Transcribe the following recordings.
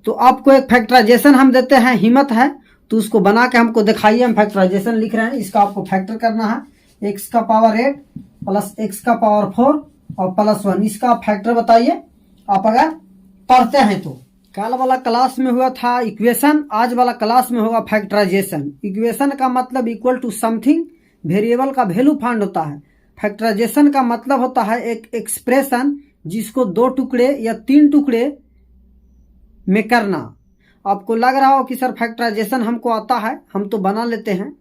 तो आपको एक फैक्टराइजेशन हम देते हैं, हिम्मत है तो उसको बना के हमको दिखाइए। हम फैक्टराइजेशन लिख रहे हैं, इसका आपको फैक्टर करना है। x का पावर 8 प्लस x का पावर 4 और प्लस 1, इसका आप फैक्टर बताइए आप अगर पढ़ते हैं तो। कल वाला क्लास में हुआ था इक्वेशन, आज वाला क्लास में होगा फैक्टराइजेशन। इक्वेशन का मतलब इक्वल टू समथिंग, वेरिएबल का वैल्यू फाइंड होता है। फैक्टराइजेशन का मतलब होता है एक एक्सप्रेशन जिसको 2 टुकड़े या 3 टुकड़े में करना। आपको लग रहा हो कि सर फैक्टराइजेशन हमको आता है, हम तो बना लेते हैं।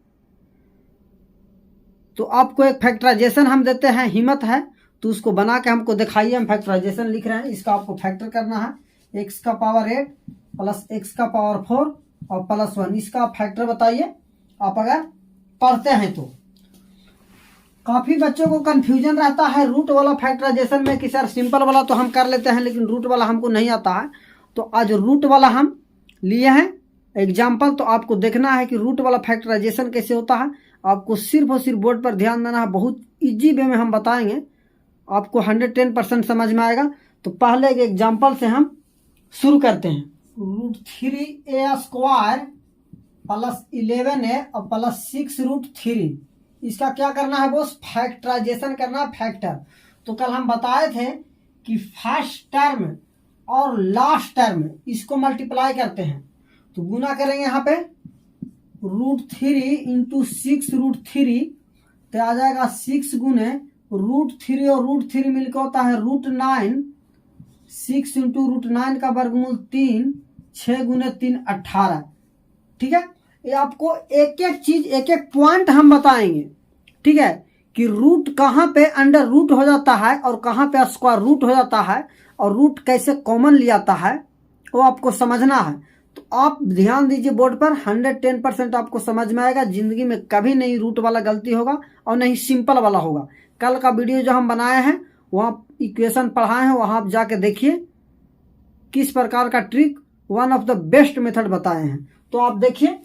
तो आपको एक फैक्टराइजेशन हम देते हैं, हिम्मत है तो उसको बना के हमको दिखाइए। हम फैक्टराइजेशन लिख रहे हैं, इसका आपको फैक्टर करना है। x का पावर 8 प्लस x का पावर 4 और प्लस 1, इसका आप फैक्टर बताइए आप अगर पढ़ते हैं तो। काफी बच्चों को कंफ्यूजन रहता है रूट वाला फैक्टराइजेशन में कि सर सिंपल वाला तो हम कर लेते हैं लेकिन रूट वाला हमको नहीं आता है। तो आज रूट वाला हम लिए हैं एग्जाम्पल, तो आपको देखना है कि रूट वाला फैक्टराइजेशन कैसे होता है। आपको सिर्फ और सिर्फ बोर्ड पर ध्यान देना है, बहुत इजी वे में हम बताएंगे, आपको 110% समझ में आएगा। तो पहले एक एग्जाम्पल से हम शुरू करते हैं। √3a² प्लस 11a और प्लस 6√3, इसका क्या करना है बोस? फैक्टराइजेशन करना है, फैक्टर। तो कल हम बताए थे कि फर्स्ट टर्म और लास्ट टर्म इसको मल्टीप्लाई करते हैं तो गुना करेंगे यहाँ पे √3 इंटू 6√3, तो आ जाएगा 6 गुने √3 और √3 मिलकर होता है √9। 6 इंटू √9 का वर्गमूल 3, 6 गुने 3 18। ठीक है, ये आपको एक एक चीज एक एक पॉइंट हम बताएंगे। ठीक है, कि रूट कहाँ पे अंडर रूट हो जाता है और कहाँ पे स्क्वायर रूट हो जाता है और रूट कैसे कॉमन लिया जाता है वो आपको समझना है। तो आप ध्यान दीजिए बोर्ड पर, 110% आपको समझ में आएगा। जिंदगी में कभी नहीं रूट वाला गलती होगा और नहीं सिंपल वाला होगा। कल का वीडियो जो हम बनाए हैं वहाँ इक्वेशन पढ़ाए हैं, वहाँ आप जाके देखिए किस प्रकार का trick, one of the best method बताए हैं। तो आप देखिए,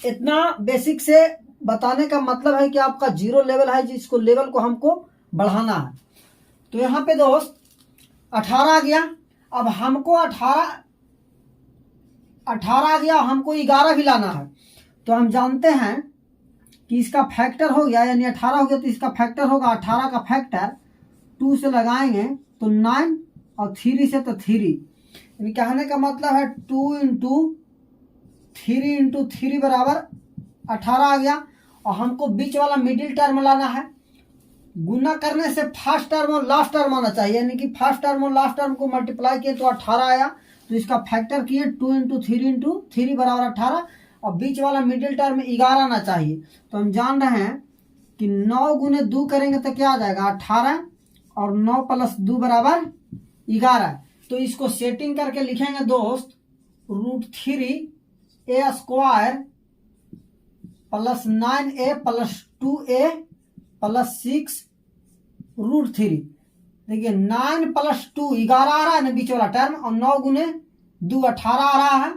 इतना बेसिक से बताने का मतलब है कि आपका 0 लेवल है जिसको लेवल को हमको बढ़ाना है। तो यहाँ पे दोस्त 18 आ गया। अब हमको 18 आ गया, हमको 11 भी लाना है। तो हम जानते हैं कि इसका फैक्टर हो गया, यानी 18 हो गया तो इसका फैक्टर होगा 18 का फैक्टर 2 से लगाएंगे तो 9 और 3 से तो 3, यानी कहने का मतलब है 2 इंटू 3 बराबर 18 आ गया। और हमको बीच वाला मिडिल टर्म लाना है। गुना करने से फर्स्ट टर्म और लास्ट टर्म आना चाहिए, यानी कि फर्स्ट टर्म और लास्ट टर्म को मल्टीप्लाई किए तो 18 आया। तो इसका फैक्टर किए 2 इंटू 3 बराबर 18 और बीच वाला मिडिल टर्म 11 आना चाहिए। तो हम जान रहे हैं कि 9 गुने 2 करेंगे तो क्या आ जाएगा 18 और 9 प्लस 2 बराबर 11। तो इसको सेटिंग करके लिखेंगे दोस्त √3a² plus 9a plus 2a plus 6√3। देखिए 9 प्लस 2 11 आ रहा है ना बीच वाला टर्म, और 9 गुने 2 18 आ रहा है।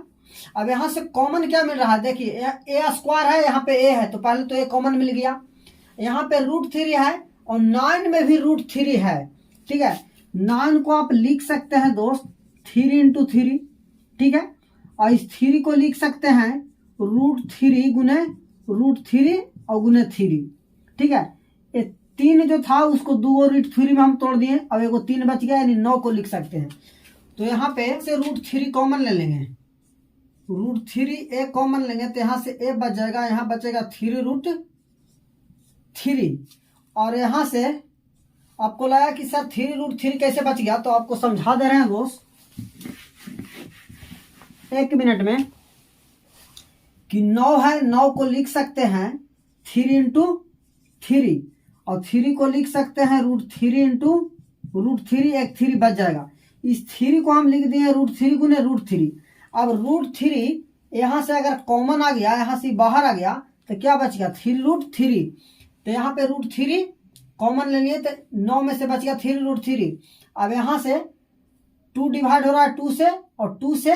अब यहाँ से कॉमन क्या मिल रहा है? देखिए a² है, यहाँ पे a है तो पहले तो a कॉमन मिल गया। यहाँ पे √3 है और 9 में भी √3 है। ठीक है, 9 को आप लिख सकते हैं दोस्त 3 इंटू 3। ठीक है, और इस 3 को लिख सकते हैं √3 गुने √3 और गुने 3। ठीक है, ये 3 जो था उसको 2 और √3 में हम तोड़ दिए, अब एगो 3 बच गया, यानी 9 को लिख सकते हैं। तो यहाँ पे से √3 कॉमन ले लेंगे, √3a कॉमन लेंगे तो यहाँ से a बच जाएगा, यहाँ बचेगा 3√3। और यहाँ से आपको लगा कि सर 3√3 कैसे बच गया, तो आपको समझा दे रहे हैं दोस्त 1 मिनट में कि 9 है, 9 को लिख सकते हैं 3 इंटू 3 और 3 को लिख सकते हैं √3 इंटू √3, एक 3 बच जाएगा। इस 3 को हम लिख दिए √3 गुने √3। अब √3 यहाँ से अगर कॉमन आ गया, यहाँ से बाहर आ गया तो क्या बच गया 3√3। तो यहाँ पे √3 कॉमन ले लिए तो 9 में से बच गया 3√3। अब यहाँ से 2 डिवाइड हो रहा है 2 से, और 2 से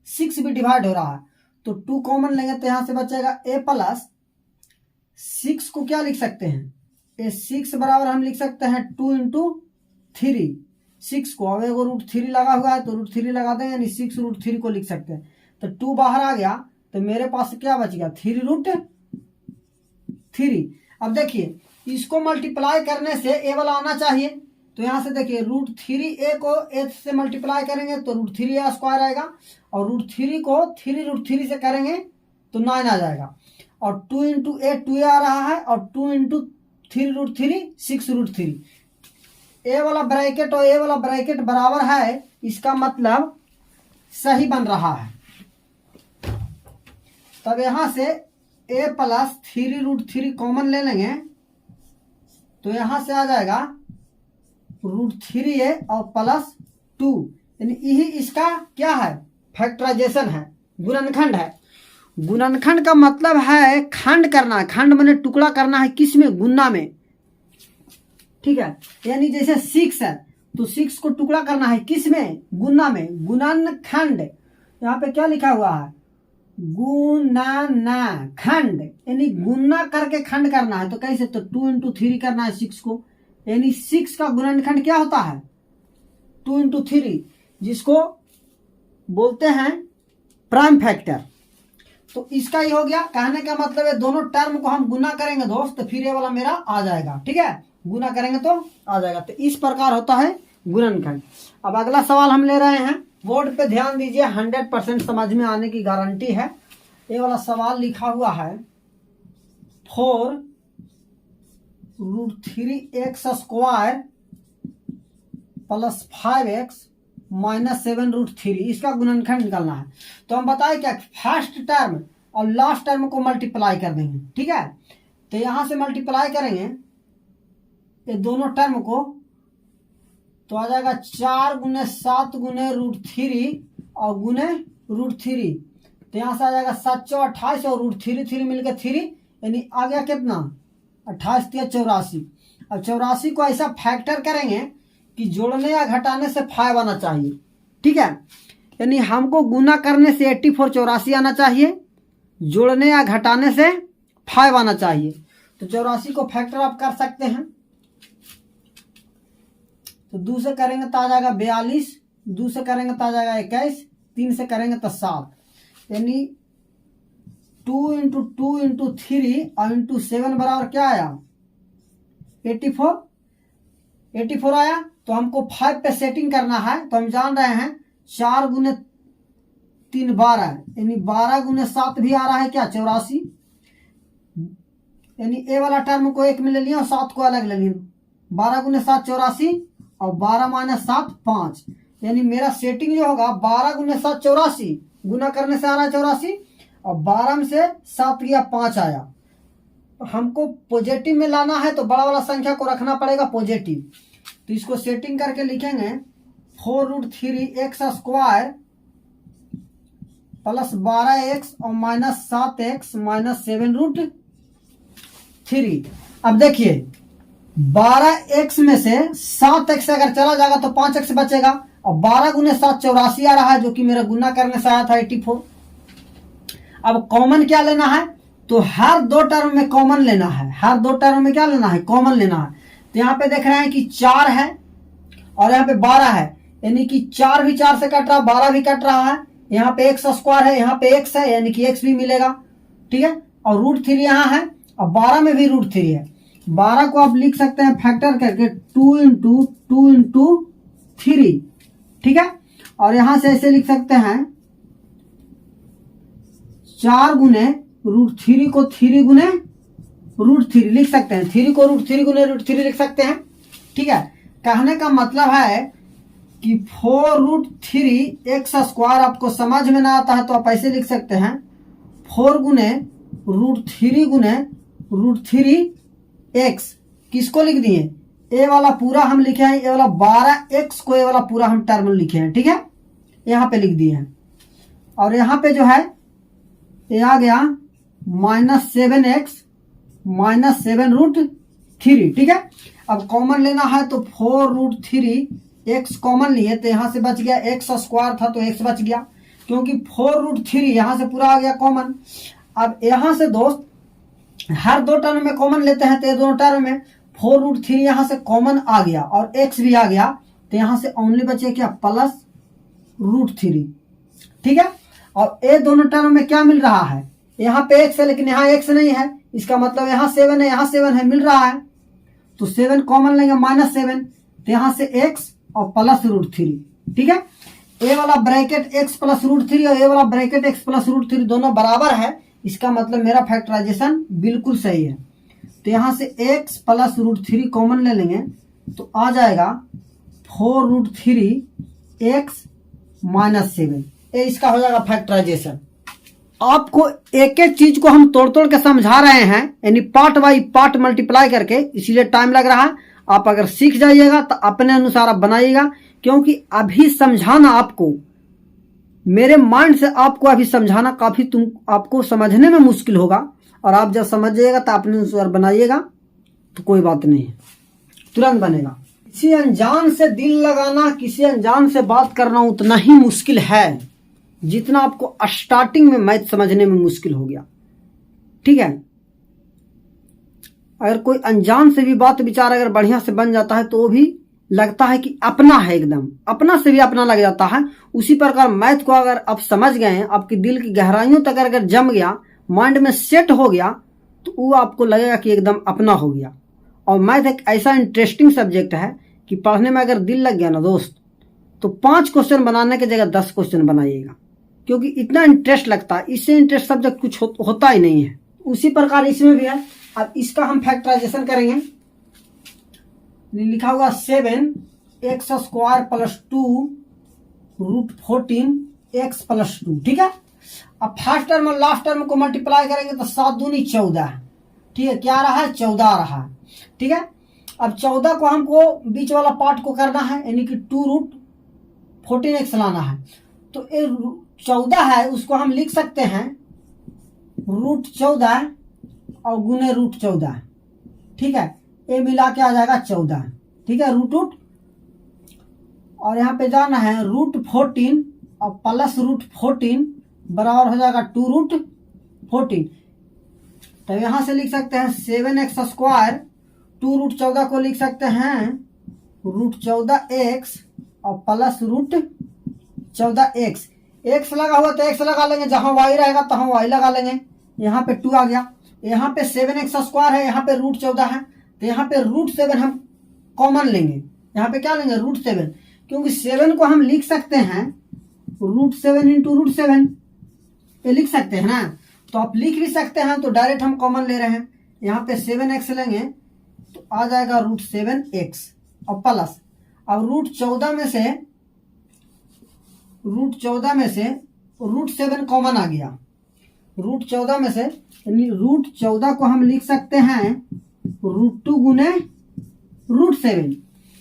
6 भी डिवाइड हो रहा है, तो 2 कॉमन लेंगे तो यहाँ से बचेगा a प्लस 6 को क्या लिख सकते हैं, a 6 बराबर हम लिख सकते हैं 2 इंटू 3। 6 को, अब एगो √3 लगा हुआ है तो √3 लगा दें, यानी 6 √3 को लिख सकते हैं। तो 2 बाहर आ गया तो मेरे पास क्या बच गया 3√3। अब देखिए इसको मल्टीप्लाई करने से ए वाला आना चाहिए, तो यहां से देखिए √3a को a से मल्टीप्लाई करेंगे तो √3a² आएगा, और √3 को 3√3 से करेंगे तो 9 आ जाएगा, और 2 × a 2a आ रहा है, और 2 × 3√3 6√3। ए वाला ब्रैकेट और ए वाला ब्रैकेट बराबर है, इसका मतलब सही बन रहा है। तब यहां से a + 3√3 कॉमन ले लेंगे तो यहां से आ जाएगा √3a और +2, यानी यही इसका क्या है फैक्टराइजेशन है, गुणनखंड है। गुणनखंड का मतलब है खंड करना है, खंड माने टुकड़ा करना है, किस में, गुना में, ठीक है। यानी जैसे 6 है तो 6 को टुकड़ा करना है, किस में, गुना में, गुणनखंड। यहाँ पे क्या लिखा हुआ है, गुणन खंड, यानी गुना करके खंड करना है। तो कैसे, तो 2 × 3 करना है 6 को, यानी 6 का गुणनखंड क्या होता है 2 × 3, जिसको बोलते हैं प्राइम फैक्टर। तो इसका ही हो गया, कहने का मतलब है दोनों टर्म को हम गुना करेंगे दोस्त तो फिर ये वाला मेरा आ जाएगा, ठीक है, गुना करेंगे तो आ जाएगा। तो इस प्रकार होता है गुणनखंड। अब अगला सवाल हम ले रहे हैं, बोर्ड पे ध्यान दीजिए, 100% समझ में आने की गारंटी है। ये वाला सवाल लिखा हुआ है 4 √3x² + 5x - 7√3, इसका गुणनखंड निकालना है। तो हम बताएं क्या, फर्स्ट टर्म और लास्ट टर्म को मल्टीप्लाई कर देंगे, ठीक है। तो यहां से मल्टीप्लाई करेंगे ये दोनों टर्म को तो आ जाएगा 4 × 7 × √3 और गुने √3, तो यहां से आ जाएगा 7 × 28 और √3 मिलकर 3, यानी आ गया कितना 28 × 84। अब 84 को ऐसा फैक्टर करेंगे कि जोड़ने या घटाने से 5 आना चाहिए, ठीक है। यानी हमको गुना करने से 84 84 आना चाहिए, जोड़ने या घटाने से 5 आना चाहिए। तो 84 को फैक्टर आप कर सकते हैं। तो 2 से करेंगे तो आ जाएगा 42, 2 से करेंगे तो आ जाएगा 21, 3 से करेंगे तो 7, यानी 2 × 2 × 3 और × 7 बराबर क्या आया 84 आया। तो हमको 5 पे सेटिंग करना है, तो हम जान रहे हैं 4 × 3 12, यानी 12 × 7 भी आ रहा है क्या 84, यानी ए वाला टर्म को एक में ले लिया और 7 को अलग ले लिया। 12 × 7 84 और 12 - 7 5, यानी मेरा सेटिंग जो होगा 12 × 7 84, गुना करने से आ रहा है 84, और 12 में से 7 गया 5 आया। हमको पॉजिटिव में लाना है तो बड़ा वाला संख्या को रखना पड़ेगा पॉजिटिव। तो इसको सेटिंग करके लिखेंगे 4 √3x² + 12x और -7x - 7√3। अब देखिए 12x में से 7x अगर चला जाएगा तो 5x बचेगा, और 12 × 7 84 आ रहा है, जो कि मेरा गुना करने से आया था 84। अब कॉमन क्या लेना है, तो हर 2 टर्म में कॉमन लेना है, हर 2 टर्म में क्या लेना है कॉमन लेना है। तो यहाँ पे देख रहे हैं कि 4 है और यहाँ पे 12 है, यानी कि 4 भी 4 से कट रहा है, 12 भी कट रहा है। यहाँ पे x² है, यहाँ पे x है, यानी कि x भी मिलेगा, ठीक है। और √3 यहाँ है और 12 में भी √3 है। 12 को आप लिख सकते हैं फैक्टर करके 2 × 2 × 3, ठीक है। और यहां से ऐसे लिख सकते हैं 4 × √3 को 3 × √3 लिख सकते हैं, 3 को √3 × √3 लिख सकते हैं, ठीक है। कहने का मतलब है कि 4 √3x² आपको समझ में ना आता है तो आप ऐसे लिख सकते हैं 4 × √3 × √3x। किसको लिख दिए, ए वाला पूरा हम लिखे हैं, ए वाला 12x को ए वाला पूरा हम टर्म लिखे हैं, ठीक है, यहाँ पे लिख दिए हैं। और यहाँ पे जो है ये आ गया -7x - 7√3, ठीक है। अब कॉमन लेना है तो 4 √3x कॉमन लिए तो यहाँ से बच गया, x² था तो x बच गया, क्योंकि 4 √3 यहाँ से पूरा आ गया कॉमन। अब यहाँ से दोस्त हर 2 टर्म में कॉमन लेते हैं, तो ये दोनों टर्म में 4 √3 यहाँ से कॉमन आ गया और x भी आ गया, तो तो यहाँ से ओनली बचे क्या, +√3। ठीक है। और ये दोनों टर्म में क्या मिल रहा है, यहाँ पे x है लेकिन यहाँ x नहीं है, इसका मतलब यहाँ 7 है, यहाँ 7 है, मिल रहा है। तो 7 कॉमन लेंगे, -7, तो यहाँ से x और +√3। ठीक है। ए वाला ब्रैकेट x +√3 और ए वाला ब्रैकेट x +√3 दोनों बराबर है, इसका मतलब मेरा फैक्टराइजेशन बिल्कुल सही है। तो यहाँ से x +√3 कॉमन ले लेंगे तो आ जाएगा 4√3x -7। ये इसका हो जाएगा फैक्टराइजेशन। आपको एक एक चीज को हम तोड़ तोड़ के समझा रहे हैं, यानी पार्ट बाई पार्ट मल्टीप्लाई करके, इसीलिए टाइम लग रहा है। आप अगर सीख जाइएगा तो अपने अनुसार आप बनाइएगा, क्योंकि अभी समझाना आपको, मेरे माइंड से आपको अभी समझाना काफी आपको समझने में मुश्किल होगा, और आप जब समझ जाइएगा तो अपने अनुसार बनाइएगा तो कोई बात नहीं है, तुरंत बनेगा। किसी अनजान से दिल लगाना, किसी अनजान से बात करना उतना ही मुश्किल है जितना आपको स्टार्टिंग में मैथ समझने में मुश्किल हो गया। ठीक है। अगर कोई अनजान से भी बात विचार अगर बढ़िया से बन जाता है तो वो भी लगता है कि अपना है, एकदम अपना से भी अपना लग जाता है। उसी प्रकार मैथ को अगर आप समझ गए हैं, आपकी दिल की गहराइयों तक अगर जम गया, माइंड में सेट हो गया, तो वो आपको लगेगा कि एकदम अपना हो गया। और मैथ एक ऐसा इंटरेस्टिंग सब्जेक्ट है कि पढ़ने में अगर दिल लग गया ना दोस्त, तो 5 क्वेश्चन बनाने की जगह 10 क्वेश्चन बनाइएगा, क्योंकि इतना इंटरेस्ट लगता है। इससे इंटरेस्ट सब्जेक्ट कुछ होता ही नहीं है। उसी प्रकार इसमें भी है। अब इसका हम फैक्टराइजेशन करेंगे। लिखा होगा 7x² + 2√14x + 2। ठीक है। अब फर्स्ट टर्म और लास्ट टर्म को मल्टीप्लाई करेंगे तो 7 दूनी 14। ठीक है। क्या रहा है, 14 रहा है। ठीक है। अब 14 को हमको बीच वाला पार्ट को करना है, यानी कि 2√14x लाना है। तो ये 14 है, उसको हम लिख सकते हैं √14 और गुने √14। ठीक है। ये मिला के आ जाएगा 14। ठीक है। रूट और यहाँ पे जाना है √14 और +√14 बराबर हो जाएगा 2√14। तो यहाँ से लिख सकते हैं 7x², 2√14 को लिख सकते हैं √14x और +√14x। x लगा हुआ तो x लगा लेंगे, जहां y रहेगा तहां y लगा लेंगे। यहाँ पे 2 आ गया, यहाँ पे 7x² है, यहाँ पे √14 है, तो यहाँ पे √7 हम कॉमन लेंगे। यहाँ पे क्या लेंगे, √7, क्योंकि 7 को हम लिख सकते हैं √7 × √7, ये लिख सकते हैं ना। तो आप लिख भी सकते हैं, तो डायरेक्ट हम कॉमन ले रहे हैं। यहाँ पे 7x लेंगे तो आ जाएगा √7x और प्लस। अब √14 में से √7 कॉमन आ गया। √14 में से यानी √14 को हम लिख सकते हैं √2 गुने √7,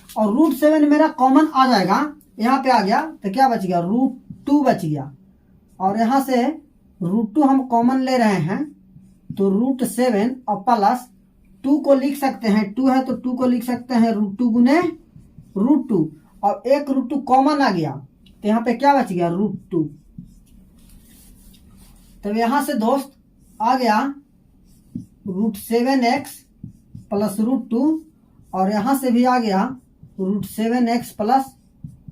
और √7 मेरा कॉमन आ जाएगा, यहाँ पे आ गया तो क्या बच गया, √2 बच गया। और यहाँ से √2 हम कॉमन ले रहे हैं तो √7 और प्लस 2 को लिख सकते हैं, 2 है तो 2 को लिख सकते हैं √2 गुने √2, और एक √2 कॉमन आ गया तो यहाँ पे क्या बच गया, √2। तो यहाँ से दोस्त आ गया √7x + √2, और यहाँ से भी आ गया √7x +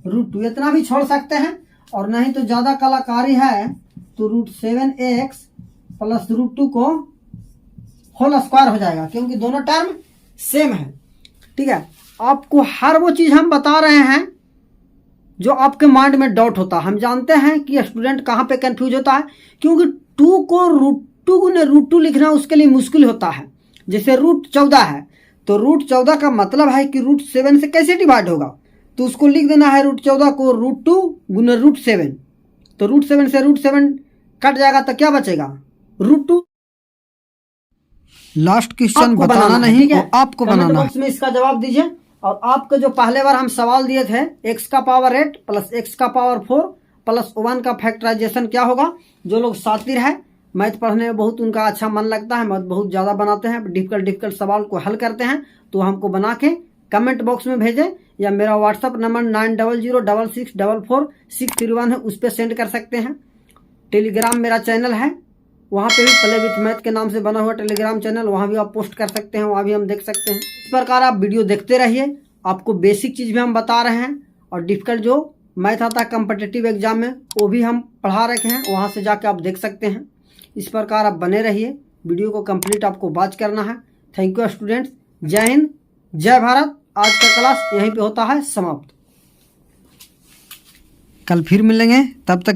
√2। इतना भी छोड़ सकते हैं, और नहीं तो ज्यादा कलाकारी है तो √7x + √2 को होल स्क्वायर हो जाएगा, क्योंकि दोनों टर्म सेम है। ठीक है। आपको हर वो चीज हम बता रहे हैं जो आपके माइंड में डाउट होता है। हम जानते हैं कि स्टूडेंट कहाँ पे कंफ्यूज होता है, क्योंकि 2 को √2 गुने √2 लिखना उसके लिए मुश्किल होता है। जैसे √14 है तो √14 का मतलब है कि √7 से कैसे डिवाइड होगा, तो उसको लिख देना है √14 को √2 गुने √7, तो √7 से √7 कट जाएगा तो क्या बचेगा, √2। लास्ट क्वेश्चन बताना नहीं है, आपको बनाना बॉक्स में इसका जवाब दीजिए। और आपको जो पहले बार हम सवाल दिए थे x का पावर 8 + x का पावर 4 + 1 का फैक्टराइजेशन क्या होगा, जो लोग शातिर है, मैथ पढ़ने में बहुत उनका अच्छा मन लगता है, मैथ बहुत ज़्यादा बनाते हैं, डिफिकल्ट सवाल को हल करते हैं, तो हमको बना के कमेंट बॉक्स में भेजें, या मेरा व्हाट्सअप नंबर 9006644631 है, उस पर सेंड कर सकते हैं। टेलीग्राम मेरा चैनल है, वहाँ पे भी प्ले विथ मैथ के नाम से बना हुआ टेलीग्राम चैनल, वहाँ भी आप पोस्ट कर सकते हैं, वहाँ भी हम देख सकते हैं। इस प्रकार आप वीडियो देखते रहिए, आपको बेसिक चीज़ भी हम बता रहे हैं, और डिफिकल्ट जो मैथ आता है कम्पिटिटिव एग्जाम में वो भी हम पढ़ा रखे हैं, वहाँ से जाके आप देख सकते हैं। इस प्रकार आप बने रहिए, वीडियो को कंप्लीट आपको वॉच करना है। थैंक यू स्टूडेंट्स, जय हिंद जय भारत। आज का क्लास यहीं पे होता है समाप्त। कल फिर मिलेंगे, तब तक